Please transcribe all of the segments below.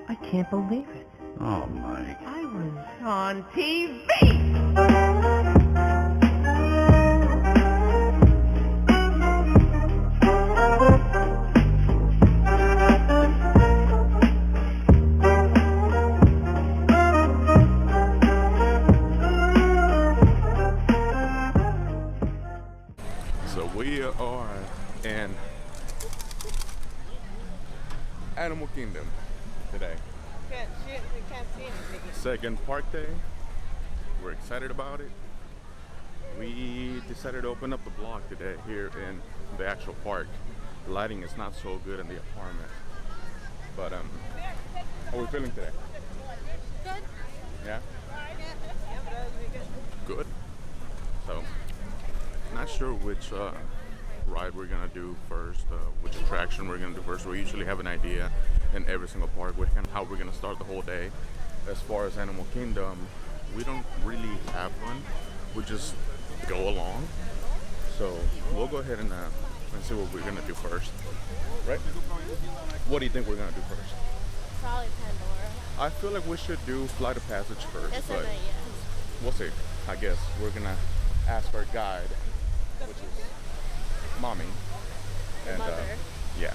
I can't believe it. Oh, Mike. I was on TV! So we are in Animal Kingdom today. We can't see anything. Second park day. We're excited about it. We decided to open up the block today here in the actual park. The lighting is not so good in the apartment. But how are we feeling today? Good. Yeah? Yeah, but that was really good. Good. So not sure which ride we're gonna do first, which attraction we're gonna do first. We usually have an idea in every single park with how we're gonna start the whole day. As far as Animal Kingdom, we don't really have one. We just go along. So we'll go ahead and see what we're gonna do first. Right? What do you think we're gonna do first? Probably Pandora. I feel like we should do Flight of Passage first, Yes, but yes. we'll see. I guess we're gonna ask our guide, which is Mommy, and Mother. yeah,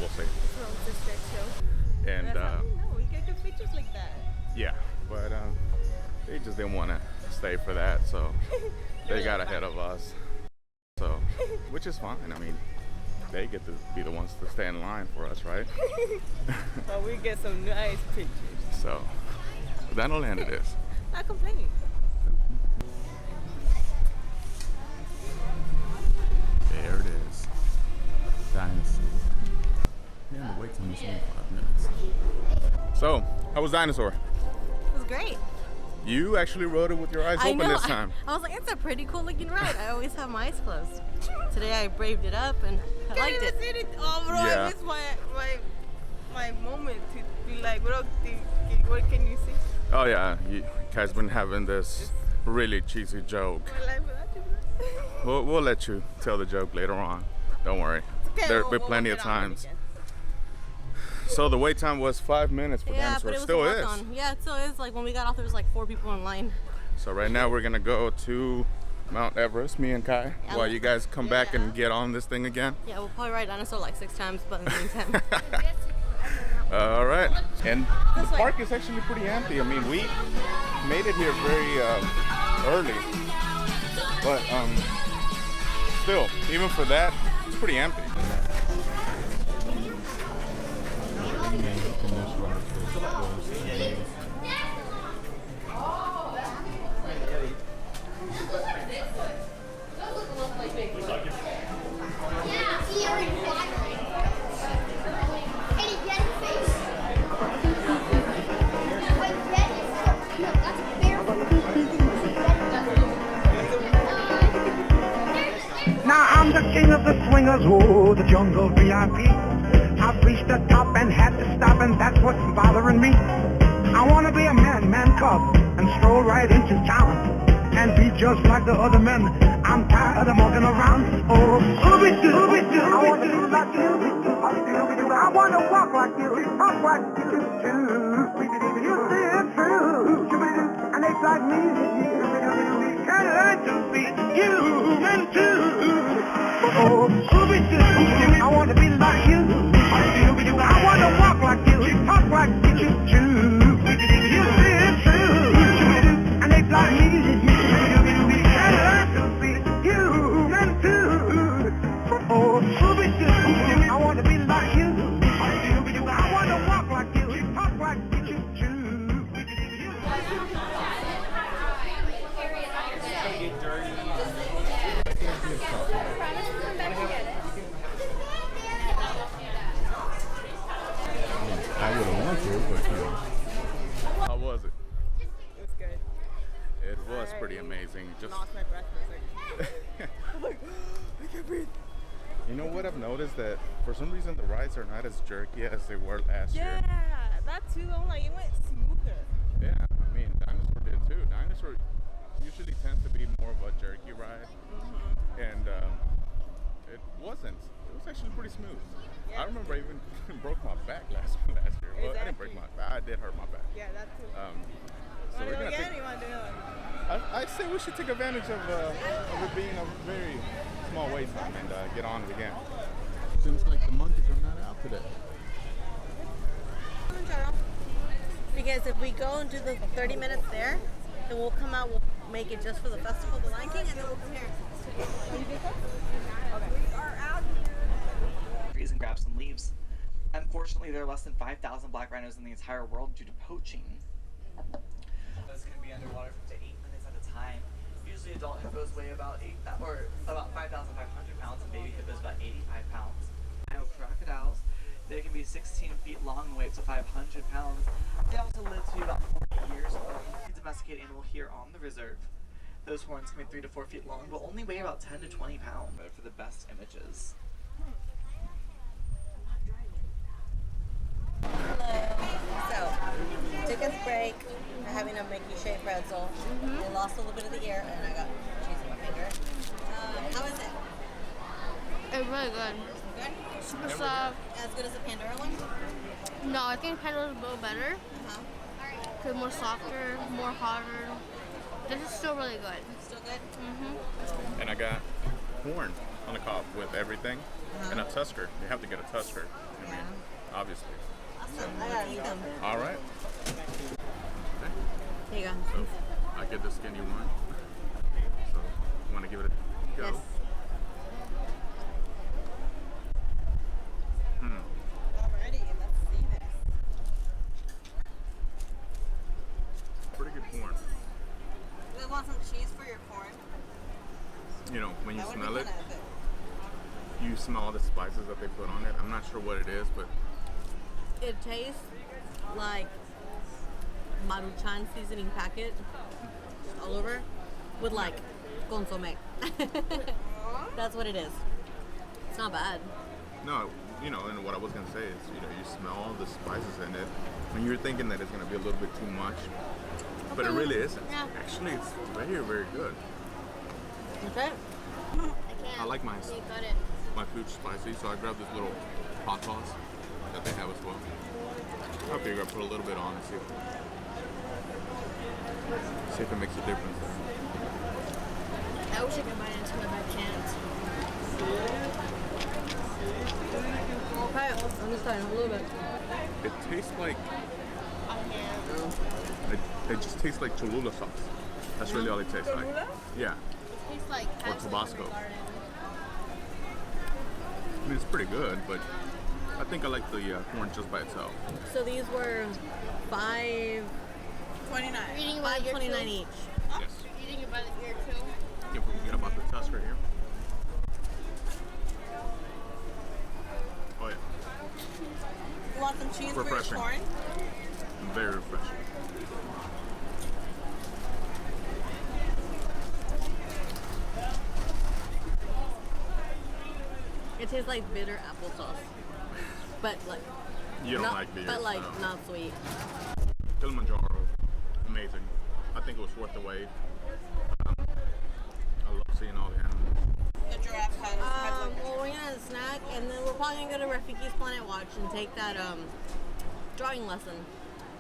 we'll see. His little sister too. And That's how we know. We get good pictures like that. yeah, but they just didn't want to stay for that, so they got ahead of us. So, which is fine. I mean, they get to be the ones to stay in line for us, right? But we get some nice pictures. So that'll end it. Not complaining. There it is. Dinosaur. Yeah, the wait time is only 5 minutes. So, how was Dinosaur? It was great. You actually rode it with your eyes open this time. I was like, it's a pretty cool looking ride. I always have my eyes closed. Today I braved it up and I liked it. Oh, bro, Yeah. I missed my moment to be like, bro, what can you see? Oh yeah, you guys been having this really cheesy joke. My life without you, bro. We'll let you tell the joke later on. Don't worry. Okay, There'll be we'll plenty work of it on times. again. So the wait time was 5 minutes for Yeah, Dinosaur. but it was Still a is. walk-on. Yeah, it still is. Like when we got off, there was like 4 people in line. So right now we're gonna go to Mount Everest, me and Kai, Yeah, while you guys come back yeah. and get on this thing again. Yeah, we'll probably ride Dinosaur like 6 times, but in the meantime. All right, and the This way. park is actually pretty empty. I mean, we made it here very early, but still, even for that, it's pretty empty. Now I'm the king of the swingers, oh, the jungle VIP. I've reached the top and had to stop, and that's what's bothering me. I wanna be a man cub, and stroll right into town, and be just like the other men. I'm tired of walking around. Oh, Scooby-Doo, I wanna be like you. I wanna walk like you, talk like you too. You see it's true, and it's like me. Can learn to be human too. Oh, Scooby-Doo, I wanna be like you. I wanna walk like you, talk like you too. You see it's true, and it's like me. Can learn to be human too. Oh, Scooby-Doo, I wanna be like you. I wanna walk like you, talk like you too. I would have wanted to, but you know. How was it? It was good. It was pretty amazing. Just Lost my breath. I was like, I'm like, I can't breathe. you know what I've noticed, that for some reason the rides are not as jerky as they were last Yeah, year. that too. I'm like, it went smoother. Yeah, I mean Dinosaur did too. Dinosaur usually tends to be more of a jerky ride, and it wasn't. It was actually pretty smooth. Yeah, I remember I even broke my back last year. Well, I didn't break my back. I did hurt my back. Yeah, that too. So we're gonna take, You want to do another one? I say we should take advantage of it being a very small wait time and get on it again. Seems like the monkeys are not out today. Because if we go and do the 30 minutes there, then we'll come out, we'll make it just for the festival of the Lion King, and then we'll come here. We are out here. Trees and grab some leaves. Unfortunately, there are less than 5,000 black rhinos in the entire world due to poaching. It's going to be underwater for up to 8 minutes at a time. Usually, adult hippos weigh about 5,500 pounds, and baby hippos about 85 pounds. Rhino crocodiles, they can be 16 feet long and weigh up to 500 pounds. They also live to be about 40 years old. A domesticated animal here on the reserve. Those horns can be 3 to 4 feet long, but only weigh about 10 to 20 pounds for the best images. So, took us break. We're having a Mickey shaped pretzel. I lost a little bit of the ear, and I got cheese in my finger. How is it? It's really good. Good? Super soft. As good as the Pandora one? No, I think Pandora's a little better. Cause more softer, more harder. This is still really good. Still good? And I got corn on the cob with everything and a Tusker. You have to get a Tusker. I mean, obviously. Awesome. I gotta eat them. All right. Here you go. So I get the skinny one. So want to give it a go? Yes. Alrighty, let's see this. Pretty good corn. You guys want some cheese for your corn? You know, when you That would smell be it, kinda epic. you smell the spices that they put on it. I'm not sure what it is, but It tastes like Maruchan seasoning packet all over with like consomme. That's what it is. It's not bad. no, you know, and what I was gonna say is, you know, you smell all the spices in it, and you're thinking that it's gonna be a little bit too much, but it really isn't. Yeah. Actually, it's very, very good. Okay. I can't. I like mine. You got it. My food's spicy, so I grabbed this little hot sauce that they have as well. I figure I put a little bit on and see if it makes a difference. I wish I could bite into it, but I can't. Okay, I'm just trying a little bit. It tastes like it just tastes like Cholula sauce. That's really all it tastes like. Yeah, It tastes like Or Tabasco. Garden. I mean it's pretty good, but I think I like the corn just by itself. So these were $5.29. You're eating it by the ear $5.29 too? each. Yes. You're eating it by the ear too? Can't forget about the Tusker here. Oh yeah, You want some cheese Refreshing. for your corn? very refreshing. It tastes like bitter applesauce, but like You don't not, like beer, but like so. not sweet. Kilimanjaro, amazing. I think it was worth the wait. I love seeing all the animals. The giraffe has. Well, we're gonna snack, and then we're probably gonna go to Rafiki's Planet Watch and take that drawing lesson.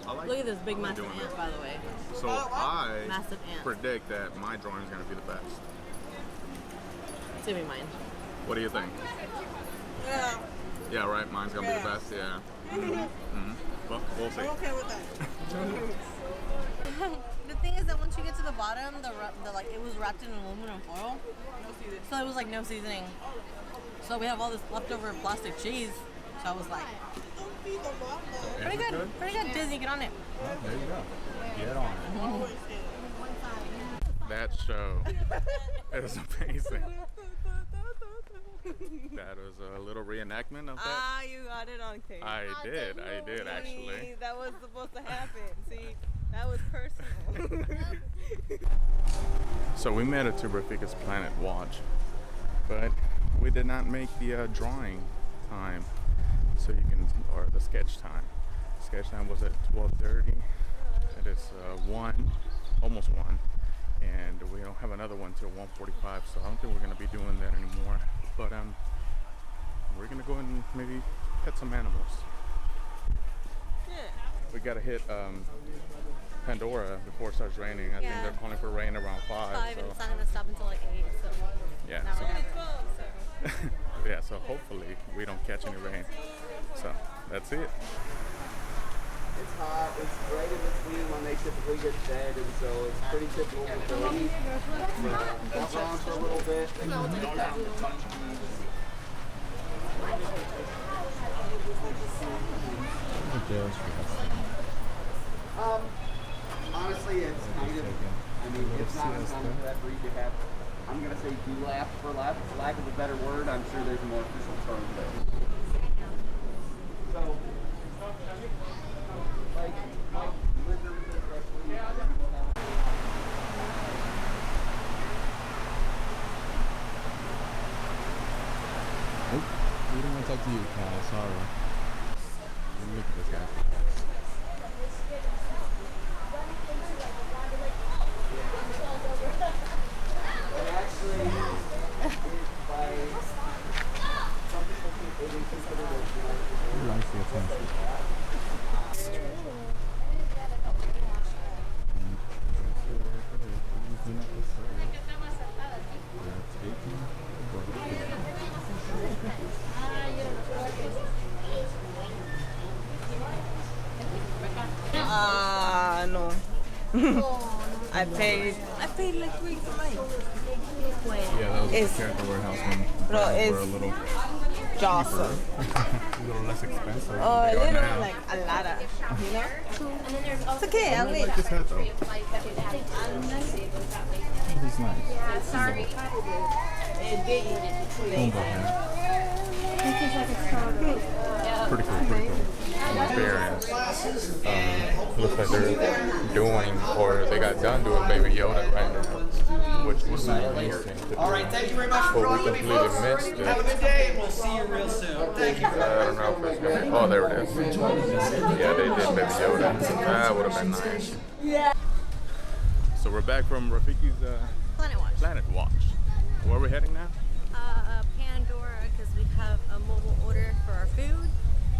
I like Look at this big I like massive doing ant, that. by the way. So I Massive ant. predict that my drawing is going to be the best. It's gonna be mine. What do you think? Yeah, Yeah, right. Mine's going to be the best. Yeah. Well, we'll see. okay with that. The thing is that once you get to the bottom, the like it was wrapped in aluminum foil, so it was like no seasoning. So we have all this leftover plastic cheese. So I was like, pretty good, pretty good. Disney, get on it. Well, there you go. Get on it. That show is amazing. That was a little reenactment of that. Ah, you got it on camera. I did actually. That was supposed to happen. See, that was personal. So we made it to Rafika's Planet Watch, but we did not make the drawing time. So you can, or the sketch time. Sketch time was at 12:30. It is 1, almost 1, and we don't have another one till 1:45. So I don't think we're gonna be doing that anymore. But we're gonna go and maybe pet some animals. Yeah. we gotta hit Pandora before it starts raining. I think Yeah. they're calling for rain around 5. 5 and So it's not gonna stop until like 8. So yeah, now so, we're at 12. So yeah, so hopefully we don't catch any rain. So that's it. It's hot, it's right in between when they typically get fed, and so it's pretty typical for the eat. Walk around for a little bit. Honestly, it's kind of, I mean, it's not uncommon for that breed to have, I'm going to say dewlap for lack of a better word. I'm sure there's a more official term there. So, like lizards especially, people have. We don't want to talk to you, Kyle. Sorry. Look at this guy. And actually, it's by some people they consider it. He likes the attention. No. I paid like 3 for mine. Yeah, that was It's- the character warehouse one. Bro, We're a it's little, Jocelyn. a little less expensive. Oh, than a they are little now. like a lot of, you know? It's okay, I'll I wait. like his hat though. He's nice. Combo hat. Pretty cool, pretty cool. Experience. Looks like they're doing, or they got done doing Baby Yoda right now, which was amazing. All right, thank you very much for But we joining me, completely folks. missed it. Have a good day, and we'll see you real soon. Thank you. I don't know if it's gonna be. Oh, there it is. Yeah, they did Baby Yoda. That would have been nice. Yeah. So we're back from Rafiki's Planet Watch. Planet Watch. Where are we heading now? Pandora, because we have a mobile order for our food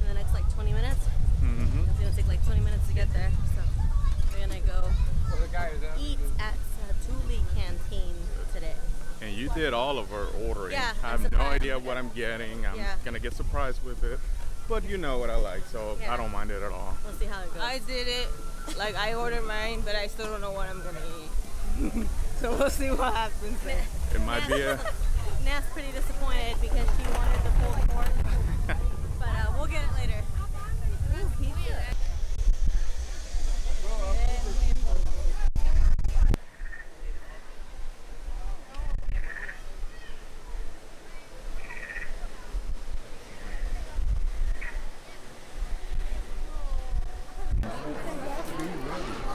in the next like 20 minutes. Mm-hmm. It's gonna take like 20 minutes to get there, so we're gonna go eat at Satuli Canteen today. And you did all of our ordering. Yeah, I I'm have no surprised. idea what I'm getting. I'm Yeah. gonna get surprised with it. But you know what I like, so Yeah. I don't mind it at all. We'll see how it goes. I did it, like I ordered mine, but I still don't know what I'm gonna eat. So we'll see what happens there. It might be a Nat's pretty disappointed because she wanted the full pork, but we'll get it later. Ooh, pizza.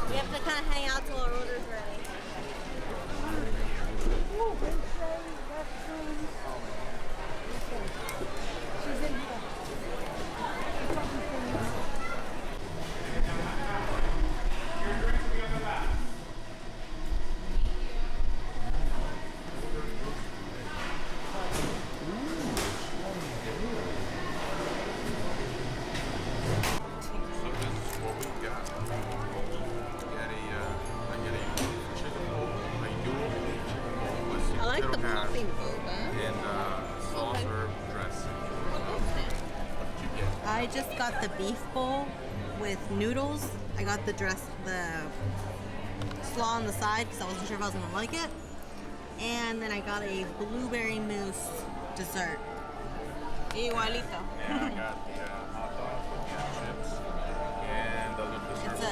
We have to kind of hang out till our order's ready. So this is what we got. I get a chicken bowl, a dual chicken bowl with I like the potato popping boba. and sauce herb dressing. What did you get? I just got the beef bowl with noodles. I got the slaw on the side because I wasn't sure if I was gonna like it. And then I got a blueberry mousse dessert. Igualito. Yeah, I got the hot dogs with the chips and the little dessert. It's a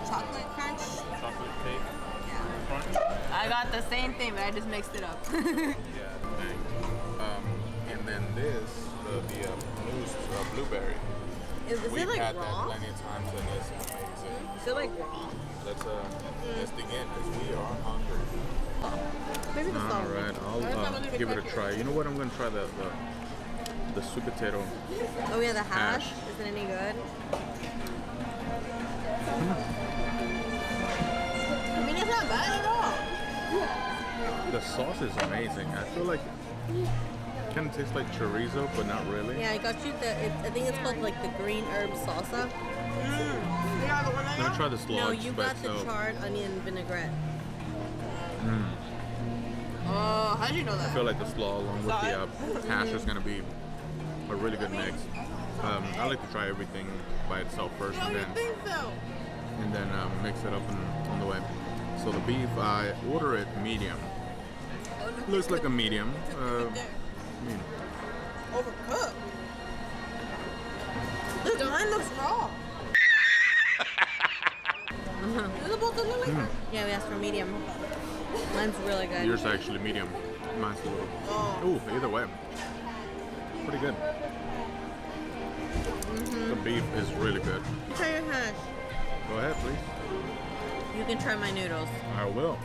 chocolate crunch. Chocolate cake Yeah. crunch. I got the same thing, but I just mixed it up. Yeah, dang. And then this, the mousse blueberry. Is We've it like had that raw? plenty of times and it's amazing. Is it like raw? Let's dig in because we are hungry. Maybe the All right, I'll give it a try. You know what? I'm gonna try the sweet potato. Oh yeah, the hash. Hash. Is it any good? I mean, it's not bad at all. The sauce is amazing. I feel like it kind of tastes like chorizo, but not really. Yeah, I got you I think it's called like the green herb salsa. Let me try the sludge. No, you but got the so, charred onion vinaigrette. Oh, how'd you know I that? feel like the slaw along with the hash is gonna be a really good mix. I like to try everything by itself first, and then so? mix it up on the way. So the beef, I order it medium. Looks like a medium. Overcooked. This mine looks raw. Is it both of them like that? Yeah, we asked for medium. Mine's really good. Yours actually medium. Mine's a little. Ooh, either way, pretty good. The beef is really good. Try your hash. Go ahead, please. You can try my noodles. I will.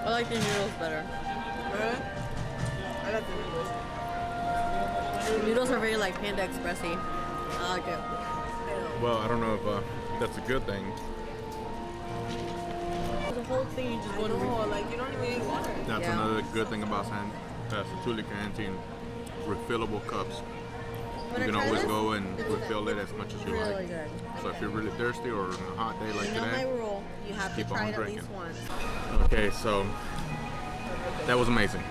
I like the noodles better. Really? I got the noodles. The noodles are very like Panda Expressy. I like it. Well, I don't know if that's a good thing. The whole thing you just want to Oh, like you don't even need water. That's Yeah. another good thing about Satuli Canteen. Refillable cups. You can always go and refill it as much as you Really like. good. So if you're really thirsty or on a hot day like You know my today, rule. You have to keep try on it at drinking. least once. okay, so that was amazing.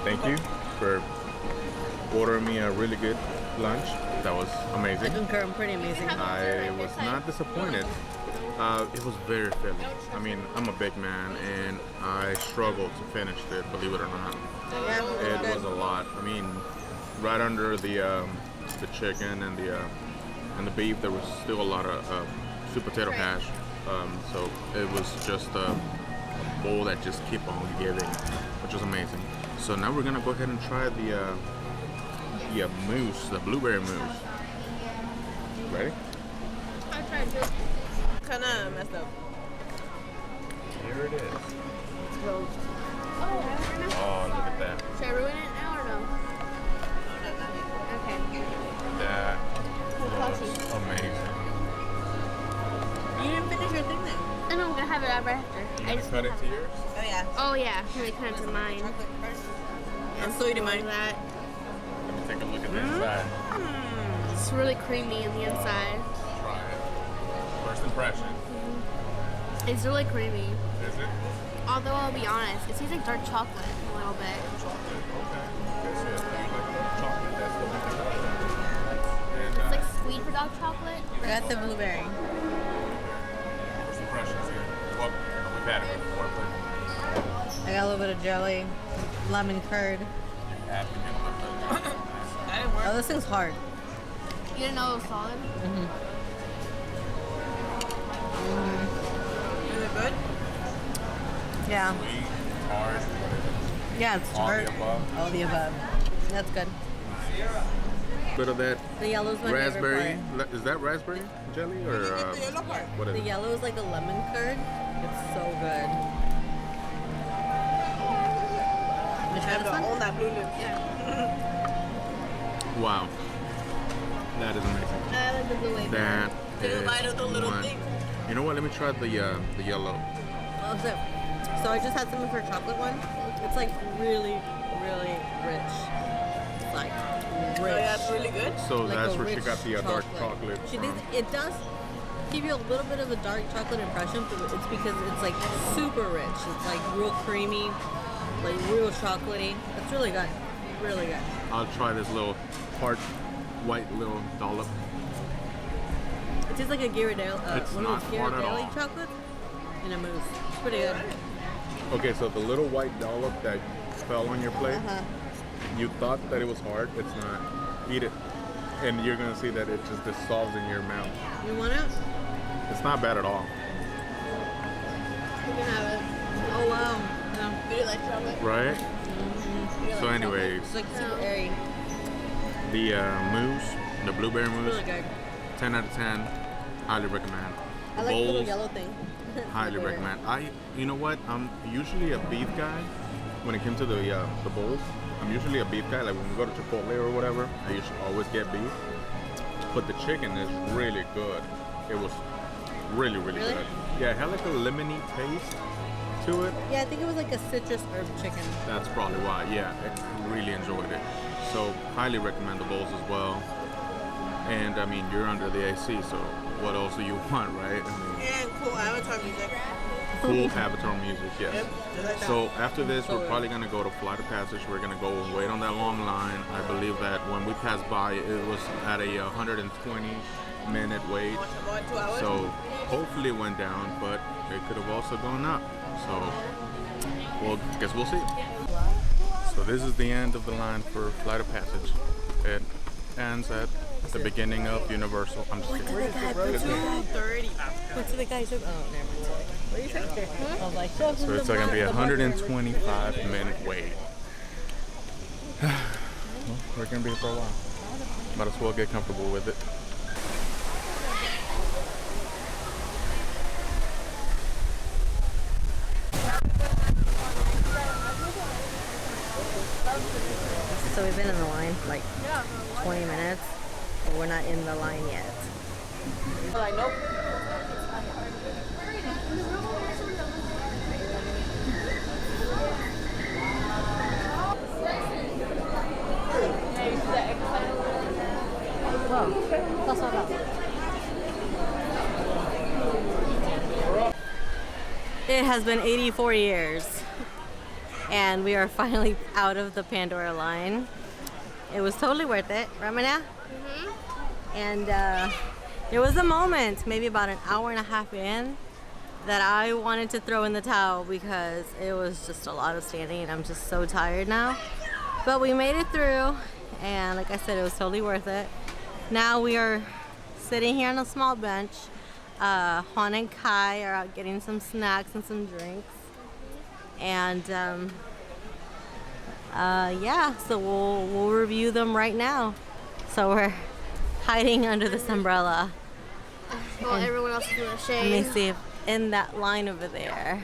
Thank you for ordering me a really good lunch. That was I amazing. concur. I'm pretty amazing. I was not disappointed. It was very filling. I mean, I'm a big man and I struggled to finish it, believe it or not. Yeah, It was a lot. I mean, right under the chicken and the beef, there was still a lot of sweet potato hash. So it was just a bowl that just kept on giving, which was amazing. So now we're gonna go ahead and try the mousse, the blueberry mousse. Ready? I tried to. Kind of messed up. Here it is. Oh, I don't know. Oh, look at that. Should I ruin it now or no? Okay. That was amazing. You didn't finish your thing then. And I'm gonna have it right after. You gonna cut it to yours? Oh yeah. Oh yeah, I'm gonna cut it to mine. And so do mine. That. Let me take a look at the inside. It's really creamy on the inside. Try it. First impression. It's really creamy. Is it? Although I'll be honest, it tastes like dark chocolate a little bit. Chocolate. Okay. Guess what? You like dark chocolate? That's what we think about. And It's like sweet for dark chocolate. I got the blueberry. first impressions here. Well, we've had it before, but I got a little bit of jelly, lemon curd. you have to get a little bit. That didn't work. Oh, this thing's hard. You didn't know it was solid? Is it good? Yeah. Sweet, hard, Yeah, it's all tart. the above. All the above. That's good. Bit of that The yellow's my raspberry. favorite part. Is that raspberry jelly or The yellow part. what is The it? yellow is like a lemon curd. It's so good. You I try have this to one? own that blue lip. Wow. That is amazing. I like the blue wave. That Take a is bite of the little one. thing. You know what? Let me try the yellow. Oh, so I just had some of her chocolate one. It's like really, really rich. It's like So rich. yeah, it's really good. So Like that's a where she rich got the dark chocolate She from. thinks it does give you a little bit of a dark chocolate impression, but it's because it's like super rich. It's like real creamy, like real chocolatey. It's really good. Really good. I'll try this little hard white little dollop. It tastes like a Ghirardelli, It's one not of those hard at Ghirardelli all. chocolates in a mousse. It's pretty good. Okay, so the little white dollop that fell on your plate, Uh-huh. you thought that it was hard. It's not. Eat it, and you're gonna see that it just dissolves in your mouth. You want it? It's not bad at all. You can have it. Oh wow. Yeah. Do you like chocolate? Right? So anyways, It's like super airy. the mousse, the blueberry It's mousse, really good. 10 out of 10. Highly recommend. I like the little Bowls, yellow thing. highly Blueberry. recommend. You know what? I'm usually a beef guy. When it comes to the bowls, I'm usually a beef guy. Like when we go to Chipotle or whatever, I usually always get beef. But the chicken is really good. It was really, really Really? good. Yeah, it had like a lemony taste to it. Yeah, I think it was like a citrus herb chicken. That's probably why. Yeah, I really enjoyed it. So highly recommend the bowls as well. And I mean, you're under the AC, so what else do you want, right? I mean, And cool Avatar music. cool Avatar music, yes. So after this, we're probably gonna go to Flight of Passage. We're gonna go and wait on that long line. I believe that when we passed by, it was at a 120-minute wait. What, 2 hours? So hopefully it went down, but it could have also gone up. So, well, guess we'll see. So this is the end of the line for Flight of Passage. It ends at the beginning of Universal. I'm just kidding. 2:30. What's the guy took? Oh, never mind. What do you think? I was like, So it's gonna be a 125-minute wait. Well, we're gonna be here for a while. Might as well get comfortable with it. So we've been in the line for like 20 minutes, but we're not in the line yet. Like, nope. It has been 84 years and we are finally out of the Pandora line. It was totally worth it, right, Mania? And there was a moment, maybe about an hour and a half in, that I wanted to throw in the towel because it was just a lot of standing and I'm just so tired now. But we made it through, and like I said, it was totally worth it. Now we are sitting here on a small bench. Juan and Kai are out getting some snacks and some drinks. And yeah, so we'll review them right now. So we're hiding under this umbrella. Well, everyone else is in the Let shade. me see if in that line over there,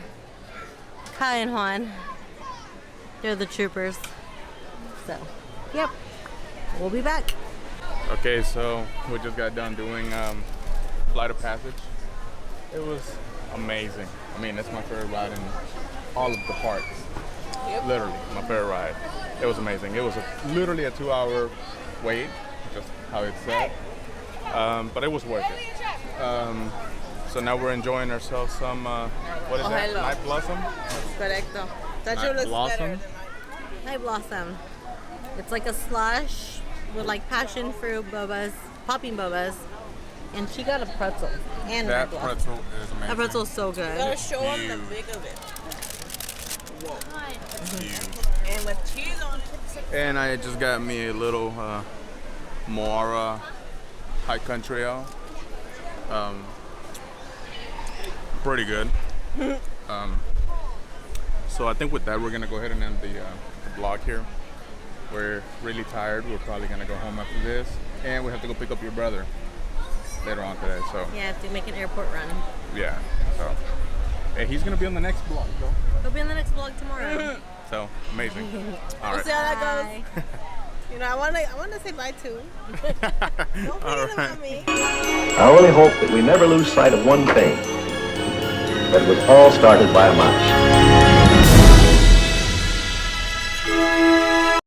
Kai and Juan, they're the troopers. So, yep, we'll be back. Okay, so we just got done doing Flight of Passage. It was amazing. I mean, that's my favorite ride in all of the parks. Literally, my favorite ride. It was amazing. It was literally a 2-hour wait, just how it said. But it was worth it. So now we're enjoying ourselves some, what is that? Hello. Night Blossom? Correcto. That Night sure looks Blossom? better than Night Blossom. It's like a slush with like passion fruit bobas, popping bobas, and she got a pretzel and That Night Blossom. pretzel is amazing. That pretzel's so You good. gotta show them the big of it. Huge. And with cheese on it. And I just got me a little Moara High Country Ale. Pretty good. So I think with that, we're gonna go ahead and end the vlog here. We're really tired. We're probably gonna go home after this, and we have to go pick up your brother later on today. So Yeah, I have to make an airport run. yeah. So and he's gonna be on the next vlog, though. He'll be in the next vlog tomorrow. So amazing. All We'll right. see how that Bye. goes. You know, I wanna say bye too. Don't forget about me. I only hope that we never lose sight of one thing, that it was all started by a mouse.